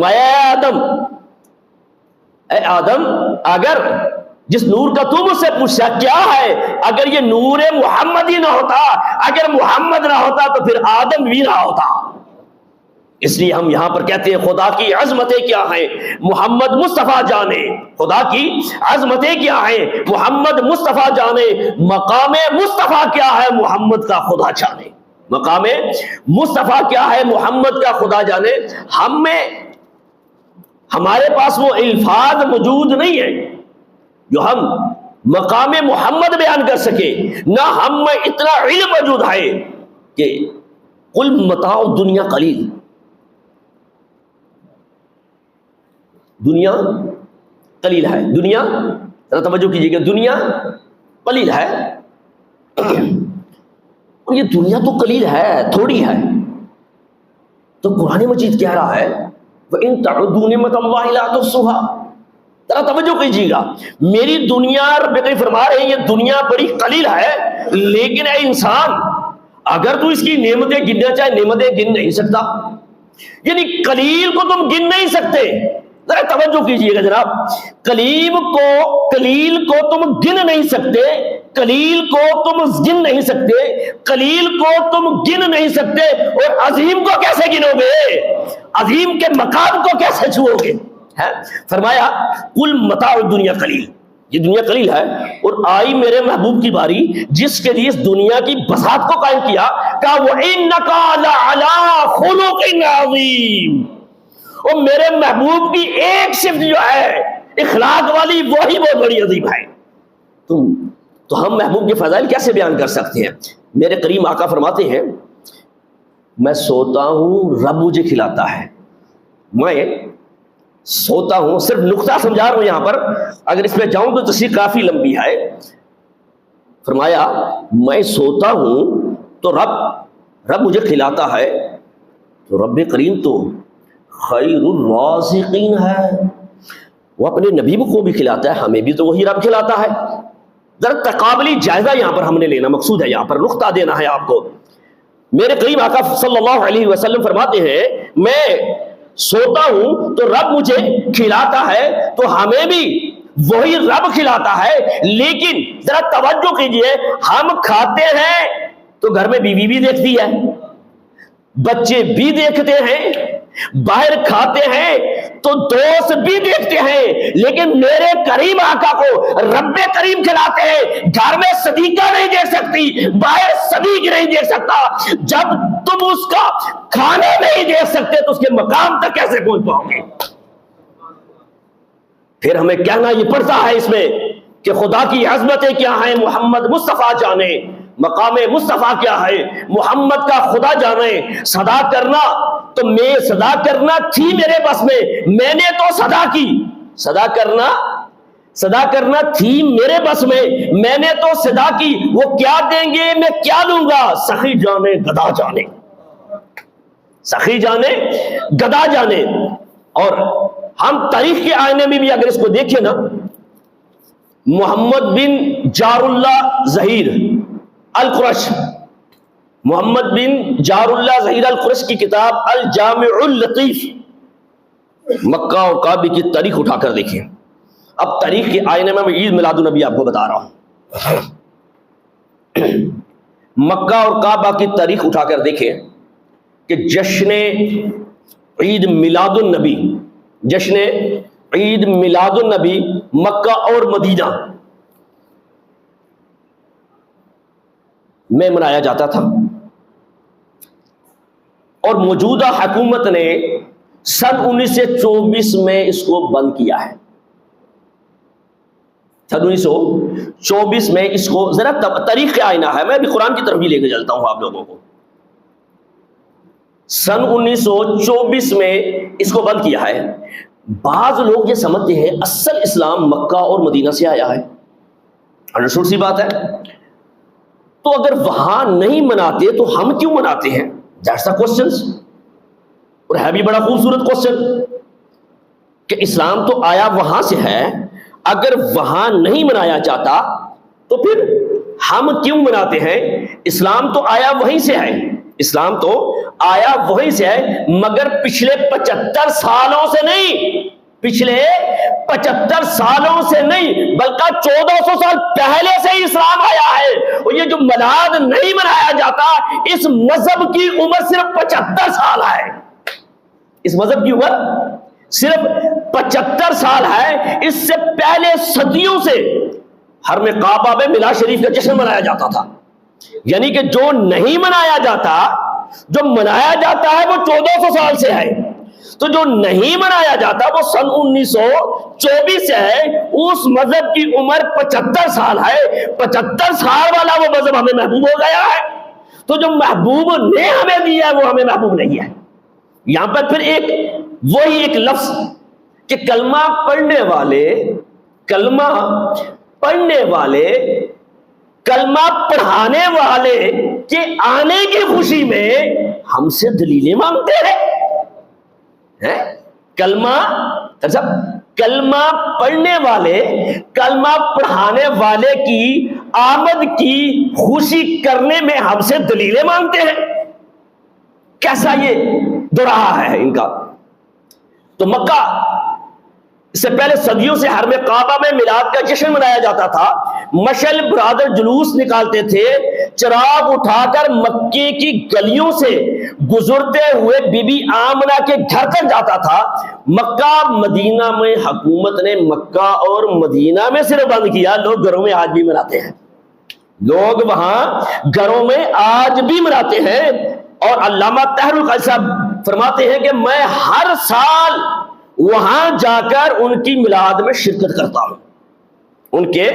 اے آدم، اے آدم، اگر جس نور کا تو مجھ سے پوچھا کیا ہے، اگر یہ نور محمد ہی نہ ہوتا، اگر محمد نہ ہوتا تو پھر آدم بھی نہ ہوتا۔ اس لیے ہم یہاں پر کہتے ہیں خدا کی عظمتیں کیا ہیں محمد مصطفیٰ جانے، خدا کی عظمتیں کیا ہیں محمد مصطفیٰ جانے، مقام مصطفیٰ کیا ہے محمد کا خدا جانے، مقام مصطفیٰ کیا ہے محمد کا خدا جانے۔ ہمارے پاس وہ الفاظ موجود نہیں ہے جو ہم مقام محمد بیان کر سکے، نہ ہم میں اتنا علم موجود ہے کہ قل متاع دنیا قلیل، دنیا قلیل ہے، دنیا ذرا توجہ کیجیے گا، دنیا قلیل ہے، اور یہ دنیا تو قلیل ہے، تھوڑی ہے، تو قرآن مجید کہہ رہا ہے وَإِن تَعُدُّوا نِعْمَتَ اللَّهِ لَا تُحْصُوهَا، ذرا توجہ کیجیے گا، میری دنیا رب کریم فرما رہے ہیں یہ دنیا بڑی قلیل ہے، لیکن اے انسان اگر تو اس کی نعمتیں گننا چاہے نعمتیں گن نہیں سکتا، یعنی قلیل کو تم گن نہیں سکتے۔ ذرا توجہ کیجیے گا جناب، قلیل کو تم گن نہیں سکتے، قلیل کو تم گن نہیں سکتے، قلیل کو تم گن نہیں سکتے، اور عظیم کو کیسے گنو گے، عظیم کے مقام کو کیسے چھوؤ گے؟ فرمایا قل متاع الدنیا قلیل، یہ دنیا قلیل ہے، اور آئی میرے محبوب کی باری جس کے لیے اس دنیا کی بساط کو قائم کیا، کہا وَإِنَّكَ لَعَلَىٰ خُلُقٍ عَظِيمٍ، اور میرے محبوب کی ایک صفت جو ہے اخلاق والی وہی بہت بڑی عظیم ہے۔ تو ہم محبوب کے فضائل کیسے بیان کر سکتے ہیں؟ میرے کریم آقا فرماتے ہیں میں سوتا ہوں رب مجھے کھلاتا ہے، میں سوتا ہوں، صرف نقطہ سمجھا رہا ہوں یہاں پر، اگر اس پہ جاؤں تو تفسیر کافی لمبی ہے۔ فرمایا میں سوتا ہوں تو رب مجھے کھلاتا ہے، تو رب کریم تو خیر الرازقین ہے، وہ اپنے نبی کو بھی کھلاتا ہے، ہمیں بھی تو وہی رب کھلاتا ہے۔ ذرا تقابلی جائزہ یہاں پر ہم نے لینا مقصود ہے، یہاں پر نقطہ دینا ہے آپ کو۔ میرے کریم آقا صلی اللہ علیہ وسلم فرماتے ہیں میں سوتا ہوں تو رب مجھے کھلاتا ہے، تو ہمیں بھی وہی رب کھلاتا ہے، لیکن ذرا توجہ کیجئے، ہم کھاتے ہیں تو گھر میں بیوی بھی دیکھتی ہے، بچے بھی دیکھتے ہیں، باہر کھاتے ہیں تو دوست بھی دیکھتے ہیں، لیکن میرے کریم آقا کو رب کریم کھلاتے ہیں، گھر میں صدیقہ نہیں دیکھ سکتی، باہر صدیق نہیں دیکھ سکتا۔ جب تم اس کا کھانا نہیں دیکھ سکتے تو اس کے مقام تک کیسے پہنچ پاؤ گے؟ پھر ہمیں کہنا یہ پڑتا ہے اس میں کہ خدا کی عظمتیں کیا ہیں محمد مصطفیٰ جانے، مقام مصطفیٰ کیا ہے محمد کا خدا جانے۔ صدا کرنا تو میں صدا کرنا تھی میرے بس میں نے تو صدا کی، صدا کرنا تھی میرے بس میں نے تو صدا کی، وہ کیا دیں گے میں کیا لوں گا، سخی جانے گدا جانے، سخی جانے گدا جانے۔ اور ہم تاریخ کے آئینے میں بھی اگر اس کو دیکھیں نا، محمد بن جار اللہ ظہیر القرش، محمد بن جار اللہ ظہیر القرش کی کتاب الجامع اللطیف، مکہ اور کعبہ کی تاریخ اٹھا کر دیکھیں۔ اب تاریخ کے آئینے میں عید میلاد النبی آپ کو بتا رہا ہوں، مکہ اور کعبہ کی تاریخ اٹھا کر دیکھیں کہ جشن عید میلاد النبی، جشن عید میلاد النبی مکہ اور مدینہ میں منایا جاتا تھا، اور موجودہ حکومت نے سن 1924 میں اس کو بند کیا ہے۔ سن 1924 میں اس کو، ذرا تاریخ کا آئینہ ہے، میں بھی قرآن کی طرف بھی لے کے چلتا ہوں آپ لوگوں کو، سن 1924 میں اس کو بند کیا ہے۔ بعض لوگ یہ سمجھتے ہیں اصل اسلام مکہ اور مدینہ سے آیا ہے، انڈرسٹوڈ سی بات ہے، تو اگر وہاں نہیں مناتے تو ہم کیوں مناتے ہیں؟ دیٹس دا کوسچن، اور ہے بھی بڑا خوبصورت کوسچن کہ اسلام تو آیا وہاں سے ہے، اگر وہاں نہیں منایا جاتا تو پھر ہم کیوں مناتے ہیں؟ اسلام تو آیا وہیں سے ہے، اسلام تو آیا وہی سے ہے، مگر پچھلے 75 سالوں سے نہیں، پچھلے 75 سالوں سے نہیں بلکہ 1400 سال پہلے سے ہی اسلام آیا ہے۔ اور یہ جو میلاد نہیں منایا جاتا، اس مذہب کی عمر صرف 75 سال ہے، اس مذہب کی عمر صرف 75 سال ہے۔ اس سے پہلے صدیوں سے حرم کعبہ میں میلاد شریف کا جشن منایا جاتا تھا، یعنی کہ جو نہیں منایا جاتا، جو منایا جاتا ہے وہ 1400 سال سے ہے، تو جو نہیں منایا جاتا وہ سن 1924 سے ہے۔ اس مذہب کی عمر 75 سال ہے، 75 سال والا وہ مذہب ہمیں محبوب ہو گیا ہے، تو جو محبوب نے ہمیں دیا ہے وہ ہمیں محبوب نہیں ہے۔ یہاں پر پھر وہی ایک لفظ کہ کلمہ پڑھنے والے، کلمہ پڑھنے والے، کلمہ پڑھانے والے کے آنے کی خوشی میں ہم سے دلیلیں مانگتے ہیں۔ کلمہ پڑھنے والے، کلمہ پڑھانے والے کی آمد کی خوشی کرنے میں ہم سے دلیلیں مانگتے ہیں۔ کیسا یہ دورہ ہے ان کا؟ تو مکہ اس سے پہلے صدیوں سے حرم کعبہ میں میلاد کا جشن منایا جاتا تھا۔ مشعل برادر جلوس نکالتے تھے، چراغ اٹھا کر مکے کی گلیوں سے گزرتے ہوئے بی بی آمنہ کے گھر تک جاتا تھا۔ مکہ مدینہ میں حکومت نے مکہ اور مدینہ میں صرف بند کیا، لوگ گھروں میں آج بھی مناتے ہیں، لوگ وہاں گھروں میں آج بھی مناتے ہیں۔ اور علامہ طاہر القادری صاحب فرماتے ہیں کہ میں ہر سال وہاں جا کر ان کی میلاد میں شرکت کرتا ہوں، ان کے